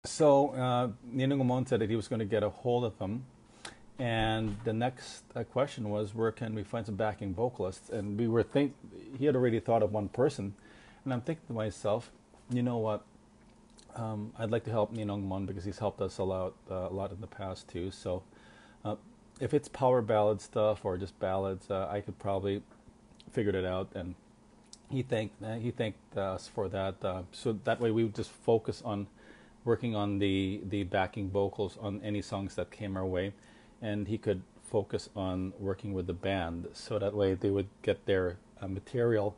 So Ninong Amon said that he was going to get a hold of him, and the next question was, where can we find some backing vocalists? And he had already thought of one person, and I'm thinking to myself, you know what? I'd like to help Ninong Amon because he's helped us a lot in the past too. So uh, if it's power ballad stuff or just ballads, I could probably figure it out. And he thanked us for that. So that way we would just focus on working on the backing vocals on any songs that came our way, and he could focus on working with the band. So that way they would get their material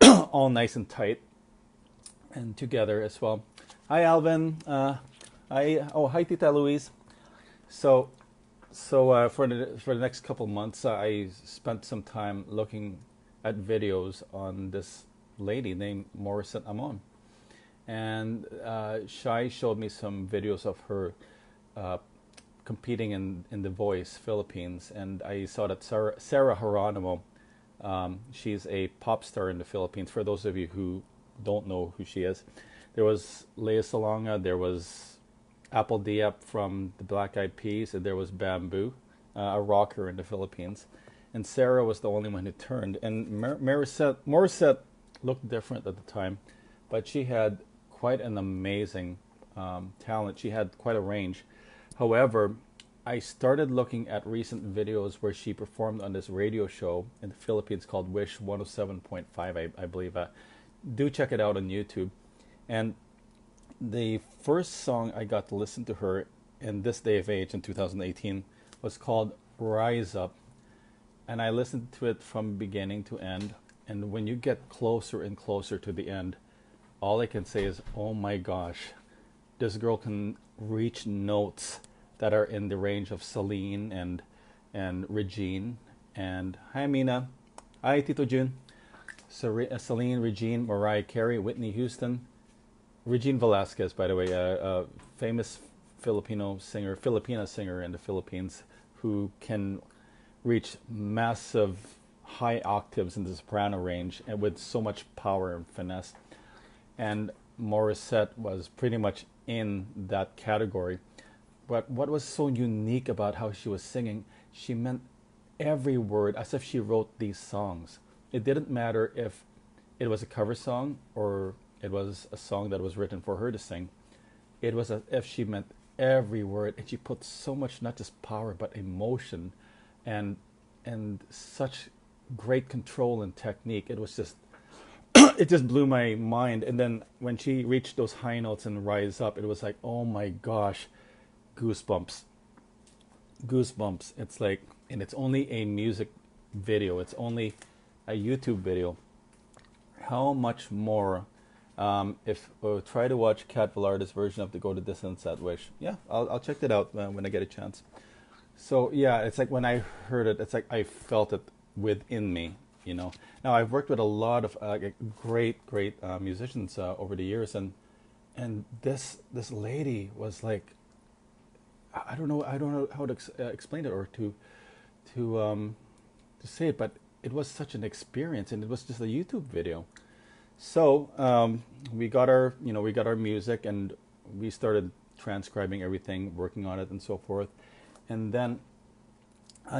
all nice and tight and together as well. Hi Alvin. Hi Tita Louise. So for the next couple months, I spent some time looking at videos on this lady named Morissette Amon, and Shai showed me some videos of her uh, competing in The Voice Philippines, and I saw that Sarah Geronimo, she's a pop star in the Philippines. For those of you who don't know who she is, there was Lea Salonga, there was Apple Diep from the Black Eyed Peas, and there was Bamboo, a rocker in the Philippines. And Sarah was the only one who turned. And Morissette looked different at the time, but she had quite an amazing talent. She had quite a range. However, I started looking at recent videos where she performed on this radio show in the Philippines called Wish 107.5, I believe. Do check it out on YouTube. And the first song I got to listen to her in this day of age in 2018 was called Rise Up. And I listened to it from beginning to end. And when you get closer and closer to the end, all I can say is, oh my gosh, this girl can reach notes that are in the range of Celine and Regine. And hi, Mina. Hi, Tito Jun. Celine, Regine, Mariah Carey, Whitney Houston, Regine Velasquez, by the way, a famous Filipina singer in the Philippines who can reach massive high octaves in the soprano range and with so much power and finesse. And Morissette was pretty much in that category. But what was so unique about how she was singing, she meant every word as if she wrote these songs. It didn't matter if it was a cover song or it was a song that was written for her to sing. It was as if she meant every word, and she put so much, not just power, but emotion and such great control and technique. It was just it just blew my mind. And then when she reached those high notes and Rise Up, it was like, oh my gosh, goosebumps. Goosebumps. It's like, and it's only a music video, it's only a YouTube video. How much more if try to watch Kat Villarda's version of the Go to Distance at Wish. Yeah, I'll check that out when I get a chance. So yeah, it's like when I heard it, it's like I felt it within me. You know. Now I've worked with a lot of great musicians over the years, and this lady was like, I don't know how to explain it or to say it, but it was such an experience, and it was just a YouTube video. So we got our music, and we started transcribing everything, working on it, and so forth. And then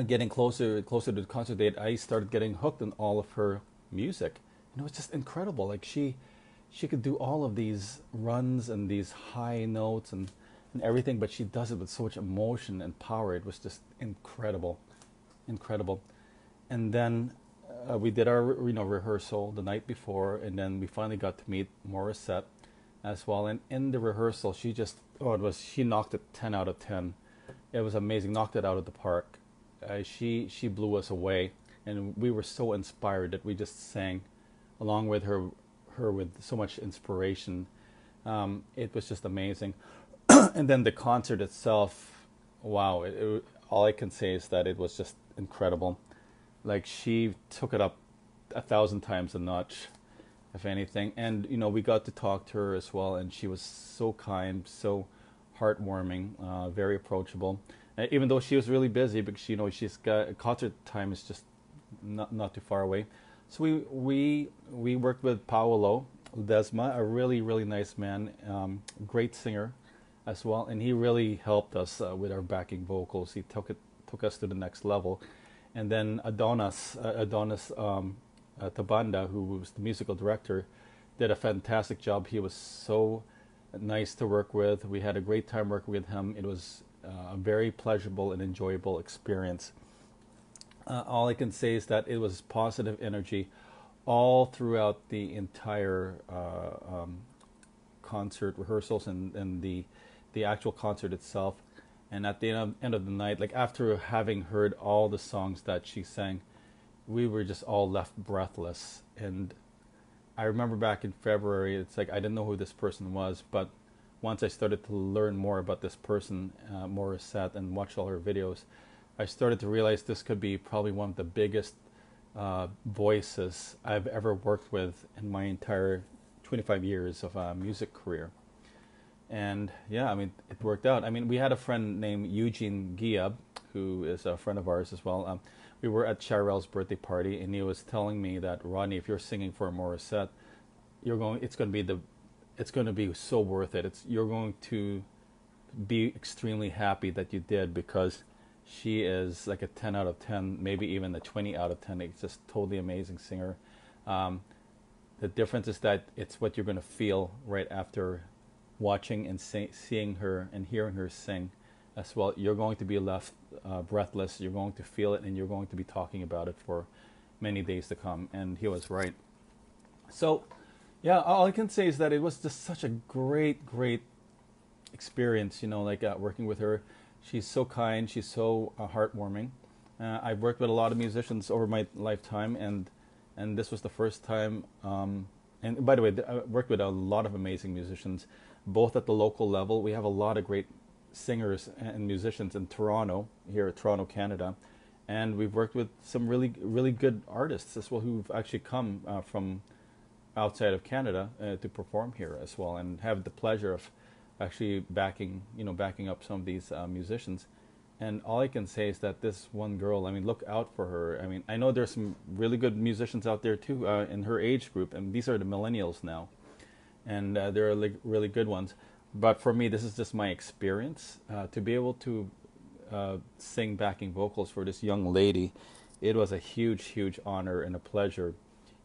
getting closer to the concert date, I started getting hooked on all of her music, and it was just incredible. Like she could do all of these runs and these high notes and everything, but she does it with so much emotion and power. It was just incredible, incredible. And then we did our rehearsal the night before, and then we finally got to meet Morissette as well. And in the rehearsal, she knocked it 10 out of 10. It was amazing, knocked it out of the park. She blew us away, and we were so inspired that we just sang along with her with so much inspiration. It was just amazing. And then the concert itself, wow! All I can say is that it was just incredible. Like she took it up 1,000 times a notch, if anything. And we got to talk to her as well, and she was so kind, so heartwarming, very approachable. Even though she was really busy, because she's got concert time is just not too far away. So we worked with Paolo Desma, a really nice man, great singer, as well, and he really helped us with our backing vocals. He took us to the next level, and then Adonis Tabanda, who was the musical director, did a fantastic job. He was so nice to work with. We had a great time working with him. It was a very pleasurable and enjoyable experience. All I can say is that it was positive energy all throughout the entire concert rehearsals and the actual concert itself. And at the end of the night, like after having heard all the songs that she sang, we were just all left breathless. And I remember back in February, it's like I didn't know who this person was, but once I started to learn more about this person, Morissette, and watch all her videos, I started to realize this could be probably one of the biggest voices I've ever worked with in my entire 25 years of music career. And yeah, I mean, it worked out. I mean, we had a friend named Eugene Giab, who is a friend of ours as well. We were at Shirel's birthday party, and he was telling me that, Rodney, if you're singing for Morissette, it's going to be so worth it. You're going to be extremely happy that you did, because she is like a 10 out of 10, maybe even a 20 out of 10. It's just totally amazing singer. The difference is that it's what you're going to feel right after watching and seeing her and hearing her sing as well. You're going to be left breathless. You're going to feel it, and you're going to be talking about it for many days to come. And he was right. So, yeah, all I can say is that it was just such a great experience, like working with her. She's so kind. She's so heartwarming. I've worked with a lot of musicians over my lifetime, and this was the first time. And by the way, I worked with a lot of amazing musicians, both at the local level. We have a lot of great singers and musicians in Toronto, here at Toronto, Canada. And we've worked with some really good artists as well, who've actually come from outside of Canada to perform here as well, and have the pleasure of actually backing up some of these musicians. And all I can say is that this one girl, I mean, look out for her. I mean, I know there's some really good musicians out there too in her age group, and these are the millennials now, and they're really good ones. But for me, this is just my experience. To be able to sing backing vocals for this young lady, it was a huge honor and a pleasure.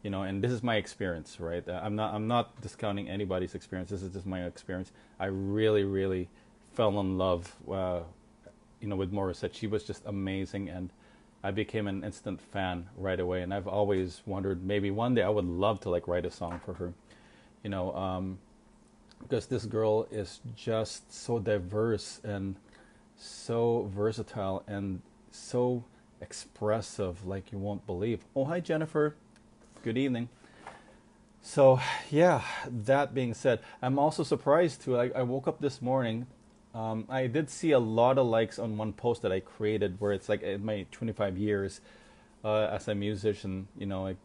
And this is my experience, right? I'm not discounting anybody's experience. This is just my experience. I really fell in love, with Morissette. She was just amazing, and I became an instant fan right away. And I've always wondered, maybe one day I would love to write a song for her, because this girl is just so diverse and so versatile and so expressive, like you won't believe. Oh, hi, Jennifer. Good evening. So, yeah, that being said, I'm also surprised too. I woke up this morning. I did see a lot of likes on one post that I created, where it's like in my 25 years as a musician,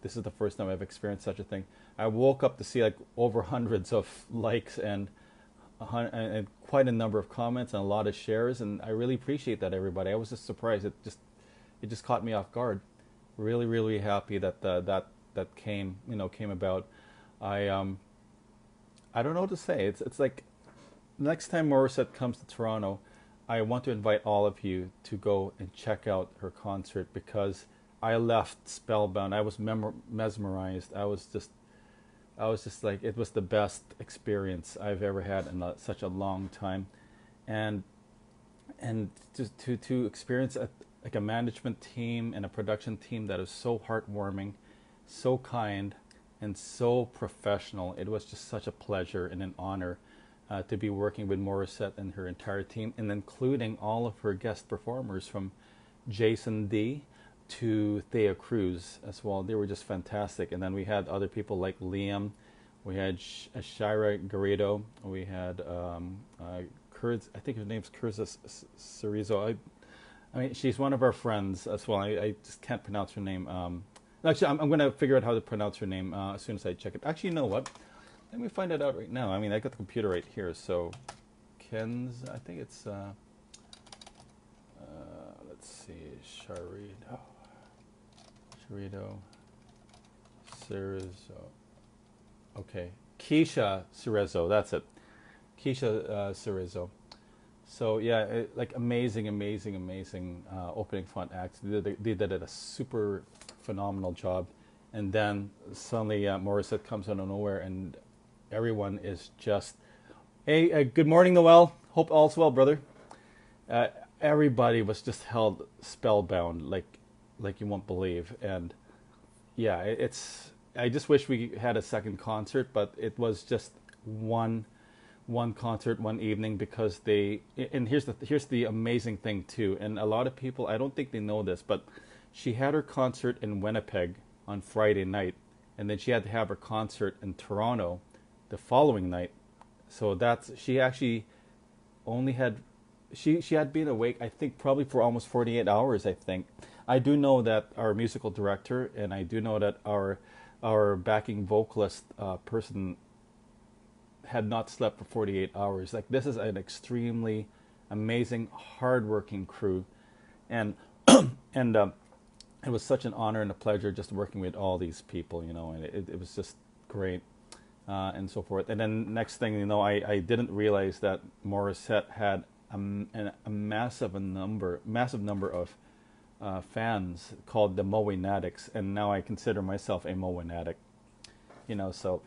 this is the first time I've experienced such a thing. I woke up to see over hundreds of likes and quite a number of comments and a lot of shares, and I really appreciate that, everybody. I was just surprised. It just caught me off guard. Really happy that that came about. I don't know what to say. It's like next time Morissette comes to Toronto, I want to invite all of you to go and check out her concert, because I left spellbound. I was mesmerized. I was just like, it was the best experience I've ever had in such a long time, and to experience a management team and a production team that is so heartwarming, so kind, and so professional. It was just such a pleasure and an honor to be working with Morissette and her entire team, and including all of her guest performers, from Jason D to Thea Cruz as well. They were just fantastic. And then we had other people like Liam, we had Shira Garrido, we had Kurz, I think her name's Curtis Cerezo. I mean, she's one of our friends as well. I just can't pronounce her name. Actually, I'm going to figure out how to pronounce her name as soon as I check it. Actually, you know what? Let me find it out right now. I mean, I got the computer right here. So, Ken's, I think it's, let's see, Sharido, Cerezo. Okay, Keisha Cerezo, that's it. Keisha Cerezo. So yeah, like amazing, amazing, amazing opening front acts. They did a super phenomenal job, and then suddenly Morissette comes out of nowhere, and everyone is just, hey, good morning, Noel. Hope all's well, brother. Uh, Everybody was just held spellbound, like you won't believe, and yeah, it's. I just wish we had a second concert, but it was just one one concert one evening because they. And here's the amazing thing too, and a lot of people, I don't think they know this, but she had her concert in Winnipeg on Friday night, and then she had to have her concert in Toronto the following night. So that's she actually only had she had been awake, I think, probably for almost 48 hours, I think. I do know that our musical director, and I do know that our backing vocalist person had not slept for 48 hours. Like, this is an extremely amazing, hardworking crew, and and it was such an honor and a pleasure just working with all these people, and it was just great, and so forth. And then next thing you know, I didn't realize that Morissette had a massive number of fans called the Moenatics, and now I consider myself a Moenatic. So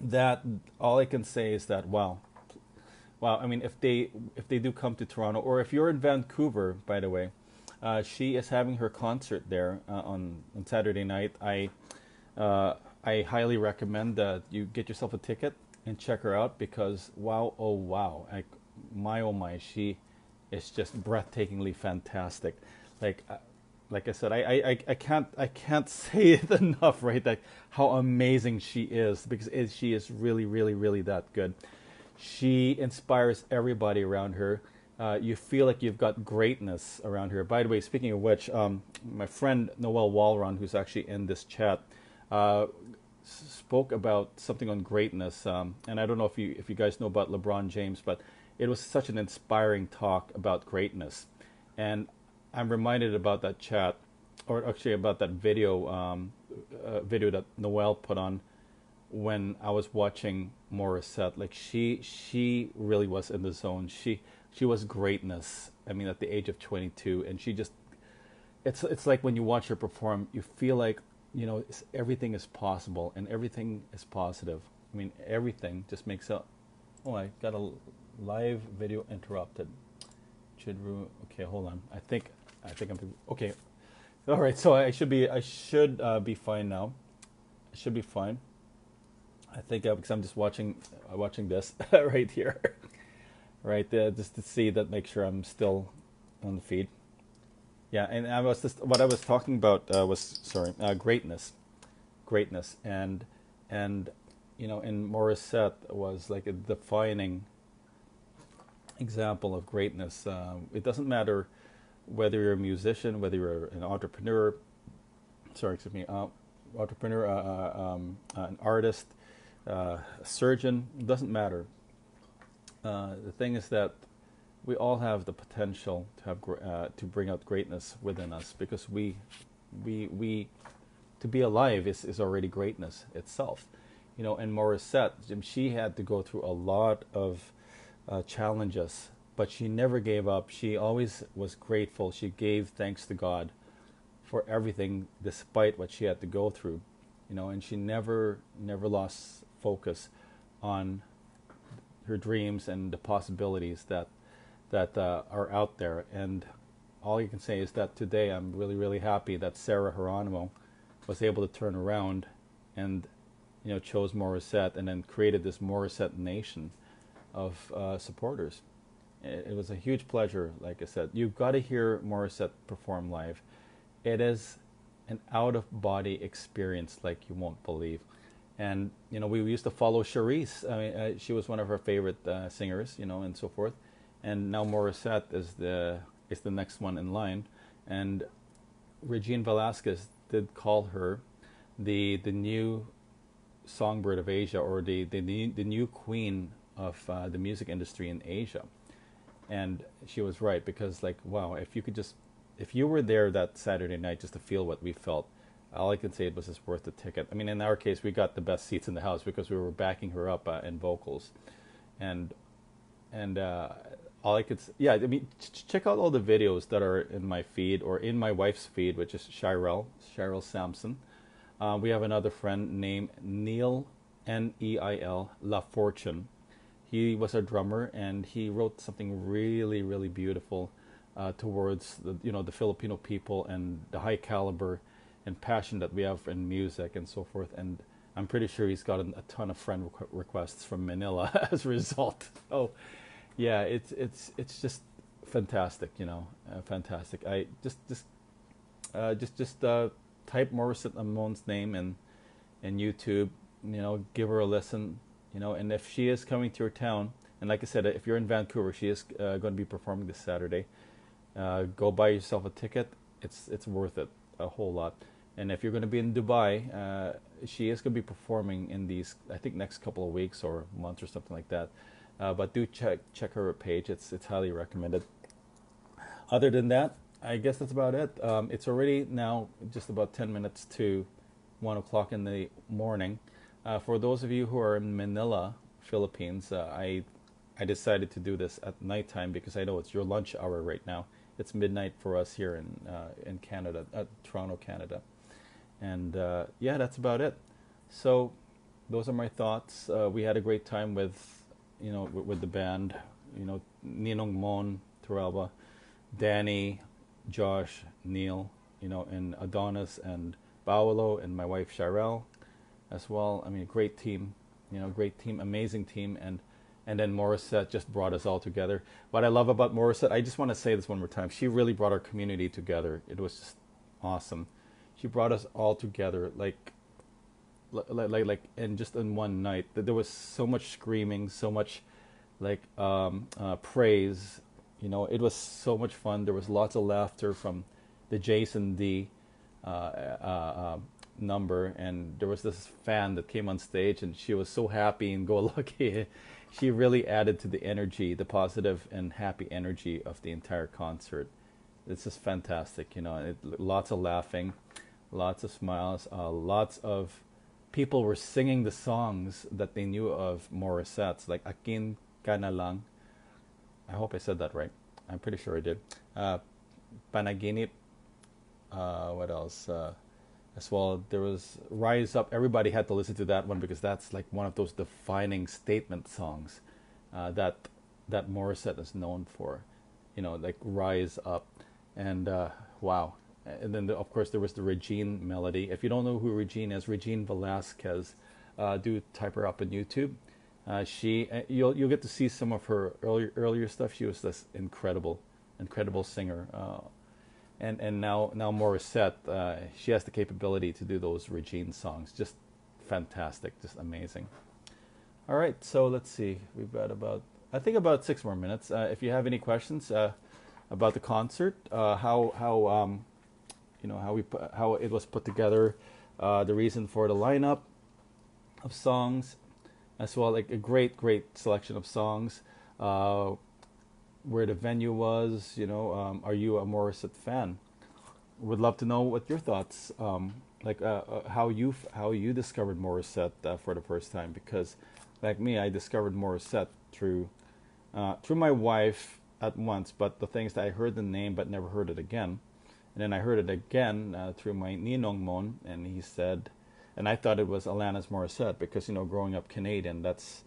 that all I can say is that wow. I mean, if they do come to Toronto, or if you're in Vancouver, by the way, she is having her concert there on Saturday night. I highly recommend that you get yourself a ticket and check her out, because wow, oh wow, my oh my, she is just breathtakingly fantastic. Like like I said, I can't say it enough, right? Like how amazing she is, because she is really, really, really that good. She inspires everybody around her. You feel like you've got greatness around her. By the way, speaking of which, my friend Noel Walron, who's actually in this chat, spoke about something on greatness. And I don't know if you guys know about LeBron James, but it was such an inspiring talk about greatness. And I'm reminded about that chat, or actually about that video that Noel put on when I was watching Morissette. Like, she really was in the zone. She was greatness. I mean, at the age of 22, and she just, it's like when you watch her perform, you feel like, everything is possible and everything is positive. I mean, everything just makes up. Oh, I got a live video interrupted. Okay, hold on. I think I'm okay. All right, so I should be fine now. I should be fine. I think because I'm just watching this right here, right there, just to see that, make sure I'm still on the feed. Yeah, and what I was talking about was, sorry, greatness, and and Morissette was like a defining example of greatness. It doesn't matter whether you're a musician, whether you're an entrepreneur, an artist, a surgeon. It doesn't matter. The thing is that we all have the potential to have to bring out greatness within us, because we to be alive is already greatness itself. And Morissette, she had to go through a lot of challenges, but she never gave up. She always was grateful. She gave thanks to God for everything, despite what she had to go through. And she never lost focus on her dreams and the possibilities that are out there. And all you can say is that today I'm really, really happy that Sarah Geronimo was able to turn around and chose Morissette, and then created this Morissette Nation of supporters. It was a huge pleasure. Like I said, you've got to hear Morissette perform live. It is an out-of-body experience like you won't believe. And we used to follow Charisse. I mean, she was one of our favorite singers, and so forth. And now Morissette is the next one in line. And Regine Velasquez did call her the new songbird of Asia, or the new queen of the music industry in Asia. And she was right, because wow, if you were there that Saturday night just to feel what we felt, all I can say, it was just worth the ticket. I mean, in our case, we got the best seats in the house because we were backing her up in vocals, and all I could, yeah, I mean, check out all the videos that are in my feed or in my wife's feed, which is Cheryl Sampson. We have another friend named Neil, Neil La Fortune. He was a drummer, and he wrote something really, really beautiful towards the Filipino people and the high caliber and passion that we have in music and so forth. And I'm pretty sure he's gotten a ton of friend requests from Manila as a result. Oh, yeah, it's just fantastic, fantastic. I just type Morissette Amon's name in YouTube, give her a listen, and if she is coming to your town, and like I said, if you're in Vancouver, she is going to be performing this Saturday. Go buy yourself a ticket. It's worth it a whole lot. And if you're going to be in Dubai, she is going to be performing in these, I think, next couple of weeks or months or something like that. But do check her page. It's highly recommended. Other than that, I guess that's about it. It's already now just about 10 minutes to 1 o'clock in the morning. For those of you who are in Manila, Philippines, I decided to do this at nighttime because I know it's your lunch hour right now. It's midnight for us here in Canada, Toronto, Canada. And yeah, that's about it. So those are my thoughts. We had a great time with the band, Ninong Mon, Turalba, Danny, Josh, Neil, and Adonis and Paolo and my wife Cheryl as well. I mean, great team, great team, amazing team. And then Morissette just brought us all together. What I love about Morissette, I just want to say this one more time. She really brought our community together. It was just awesome. She brought us all together, like, and just in one night. There was so much screaming, so much, praise. It was so much fun. There was lots of laughter from the Jason D number, and there was this fan that came on stage, and she was so happy and go lucky. She really added to the energy, the positive and happy energy of the entire concert. It's just fantastic, lots of laughing, lots of smiles, lots of people were singing the songs that they knew of Morissette's, like Akin Ka Na Lang. I hope I said that right. I'm pretty sure I did. Panaginip. What else? As well, there was Rise Up. Everybody had to listen to that one because that's like one of those defining statement songs that Morissette is known for. Like Rise Up. And wow. And then, of course, there was the Regine melody. If you don't know who Regine is, Regine Velasquez, do type her up on YouTube. You'll get to see some of her earlier stuff. She was this incredible singer. And now Morissette, she has the capability to do those Regine songs. Just fantastic, just amazing. All right, so let's see. We've got about 6 more minutes. If you have any questions about the concert, how it was put together, the reason for the lineup of songs, as well, like a great selection of songs, where the venue was, are you a Morissette fan? Would love to know what your thoughts, how you discovered Morissette for the first time, because like me, I discovered Morissette through my wife at once, but the things that I heard the name but never heard it again. And then I heard it again through my Ninong Mon, and he said, and I thought it was Alanis Morissette because growing up Canadian, that's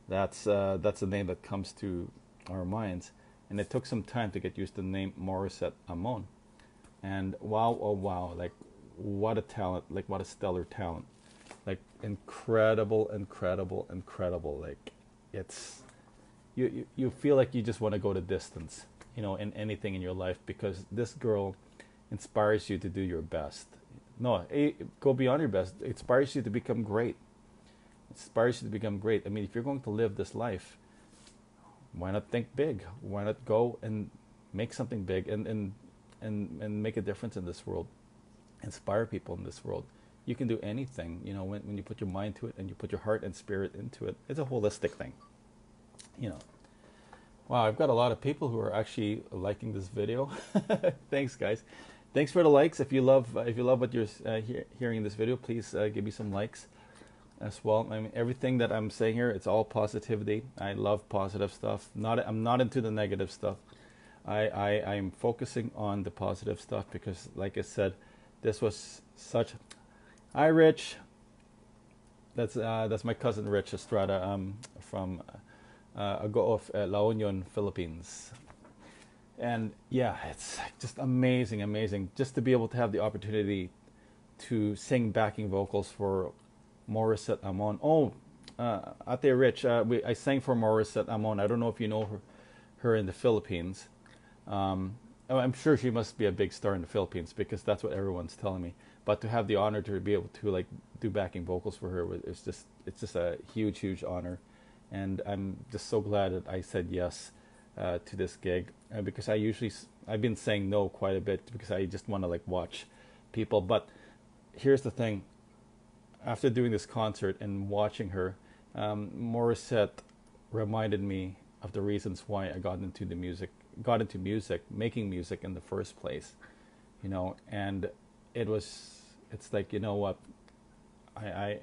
the name that comes to our minds. And it took some time to get used to the name Morissette Amon. And wow, oh wow, like what a talent, like what a stellar talent, like incredible. Like it's you feel like you just want to go the distance, in anything in your life, because this girl inspires you to do your best. No, go beyond your best. It inspires you to become great. I mean, if you're going to live this life, why not think big? Why not go and make something big and make a difference in this world? Inspire people in this world. You can do anything, when you put your mind to it and you put your heart and spirit into it. It's a holistic thing, Wow, I've got a lot of people who are actually liking this video. Thanks, guys. Thanks for the likes. If you love what you're hearing in this video, please give me some likes. as well. I mean, everything that I'm saying here, it's all positivity. I love positive stuff. I'm not into the negative stuff. I'm focusing on the positive stuff because, like I said, this was such. Hi, Rich. That's my cousin Rich Estrada from Ago of La Union, Philippines. And yeah, it's just amazing, amazing, just to be able to have the opportunity to sing backing vocals for Morissette Amon. Oh, Ate Rich, I sang for Morissette Amon. I don't know if you know her in the Philippines. I'm sure she must be a big star in the Philippines because that's what everyone's telling me. But to have the honor to be able to like do backing vocals for her it's just a huge, huge honor, and I'm just so glad that I said yes to this gig because I've been saying no quite a bit because I just want to like watch people. But here's the thing: after doing this concert and watching her, Morissette reminded me of the reasons why I got into music, making music in the first place, and it's like, you know what, I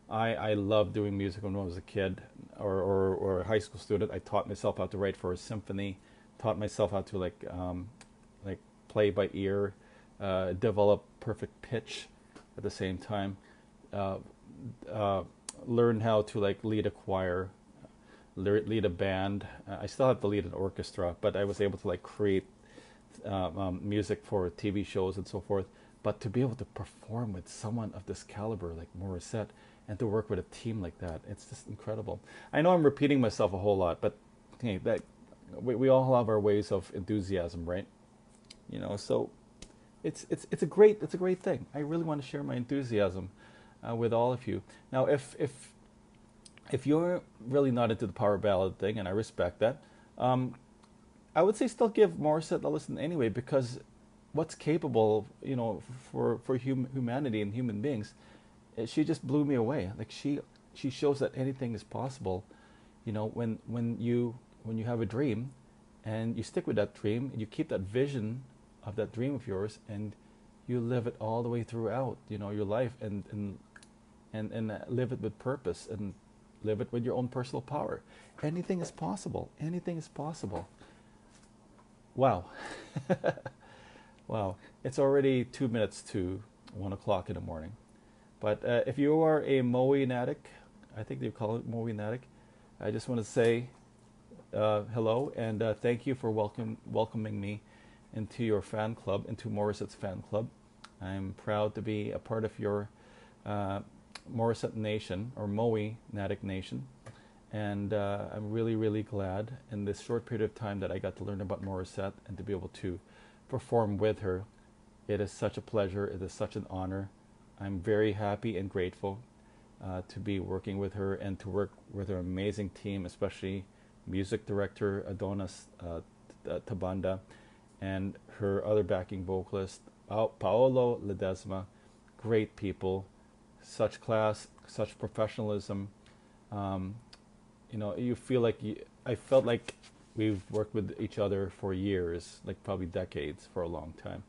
I love doing music when I was a kid or a high school student. I taught myself how to write for a symphony, taught myself how to like play by ear, develop perfect pitch at the same time, uh, learn how to like lead a choir, lead a band. I still have to lead an orchestra, but I was able to like create music for TV shows and so forth. But to be able to perform with someone of this caliber like Morissette and to work with a team like that, it's just incredible. I know I'm repeating myself a whole lot, but hey, that we all have our ways of enthusiasm, right? So it's a great thing. I really want to share my enthusiasm with all of you. Now, if you're really not into the power ballad thing, and I respect that, I would say still give Morissette a listen anyway, because what's capable, for humanity and human beings, she just blew me away. Like she shows that anything is possible. When you have a dream, and you stick with that dream, and you keep that vision of that dream of yours, and you live it all the way throughout, your life, and live it with purpose, and live it with your own personal power. Anything is possible. Anything is possible. Wow. Wow. It's already 2 minutes to 1 o'clock in the morning. But if you are a Moenatic, I think they call it Moenatic, I just want to say hello, and thank you for welcoming me into your fan club, into Morissette's fan club. I'm proud to be a part of your Morissette Nation, or Moenatic Nation. And I'm really, really glad in this short period of time that I got to learn about Morissette and to be able to perform with her. It is such a pleasure. It is such an honor. I'm very happy and grateful to be working with her and to work with her amazing team, especially music director Adonis Tabanda and her other backing vocalist, Paolo Ledesma. Great people, such class, such professionalism. You feel like I felt like we've worked with each other for years, like probably decades, for a long time.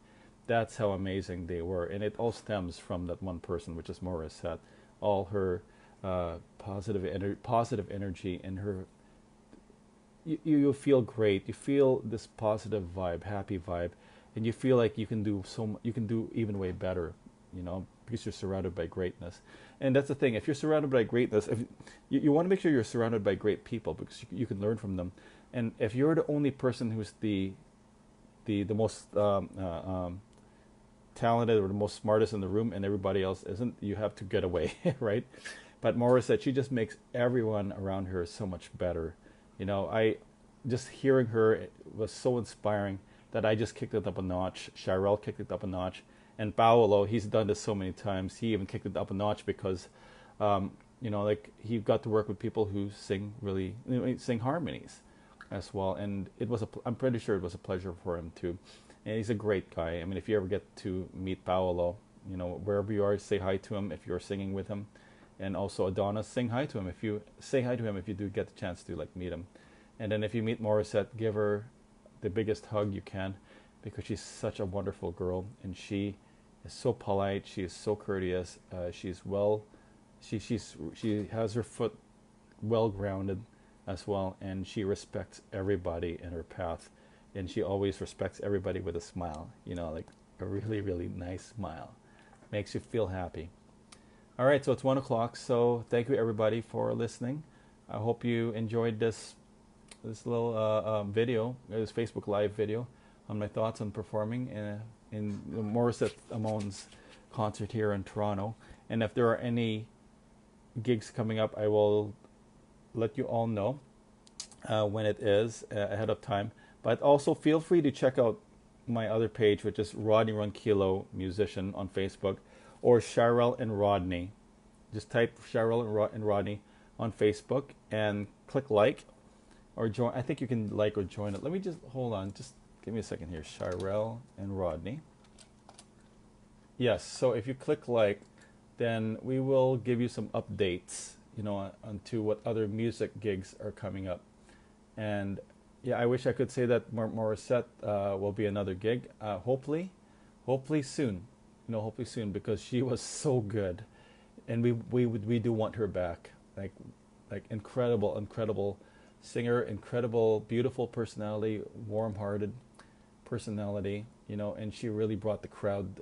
That's how amazing they were, and it all stems from that one person, which is Morissette. All her positive energy, and her you feel great. You feel this positive vibe, happy vibe, and you feel like you can do you can do even way better, because you're surrounded by greatness. And that's the thing. If you're surrounded by greatness, if you want to make sure you're surrounded by great people, because you can learn from them. And if you're the only person who's the most talented or the most smartest in the room, and everybody else isn't, you have to get away, right? But Morissette, she just makes everyone around her so much better. I just hearing her was so inspiring that I just kicked it up a notch. Shirelle kicked it up a notch. And Paolo, he's done this so many times. He even kicked it up a notch because, like he got to work with people who sing sing harmonies as well. And I'm pretty sure it was a pleasure for him too. And he's a great guy. I mean, if you ever get to meet Paolo, wherever you are, say hi to him if you're singing with him. And also Adonis, say hi to him if you do get the chance to like meet him. And then if you meet Morissette, give her the biggest hug you can, because she's such a wonderful girl, and she is so polite. She is so courteous. She's well She has her foot well grounded as well, and she respects everybody in her path, and she always respects everybody with a smile. You know, like a really really nice smile, makes you feel happy. All right, so it's 1 o'clock. So thank you everybody for listening. I hope you enjoyed this little video, this Facebook Live video on my thoughts on performing in Morissette Amon's concert here in Toronto. And if there are any gigs coming up, I will let you all know when it is ahead of time. But also feel free to check out my other page, which is Rodney Ronquillo Musician on Facebook, or Cheryl and Rodney. Just type Cheryl and Rodney on Facebook and click like or join. I think you can like or join it. Let me just hold on. Just give me a second here. Cheryl and Rodney. Yes. So if you click like, then we will give you some updates, you know, onto what other music gigs are coming up. And yeah, I wish I could say that Morissette will be another gig. Hopefully soon. You know, hopefully soon, because she was so good, and we do want her back. Like incredible singer, incredible, beautiful personality, warm-hearted personality. You know, and she really brought the crowd.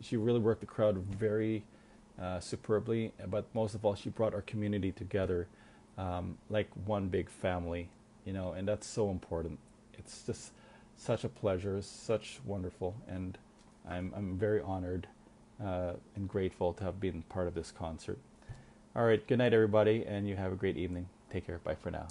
She really worked the crowd very superbly. But most of all, she brought our community together, like one big family. You know, and that's so important. It's just such a pleasure, such wonderful, and I'm very honored and grateful to have been part of this concert. All right, good night, everybody, and you have a great evening. Take care. Bye for now.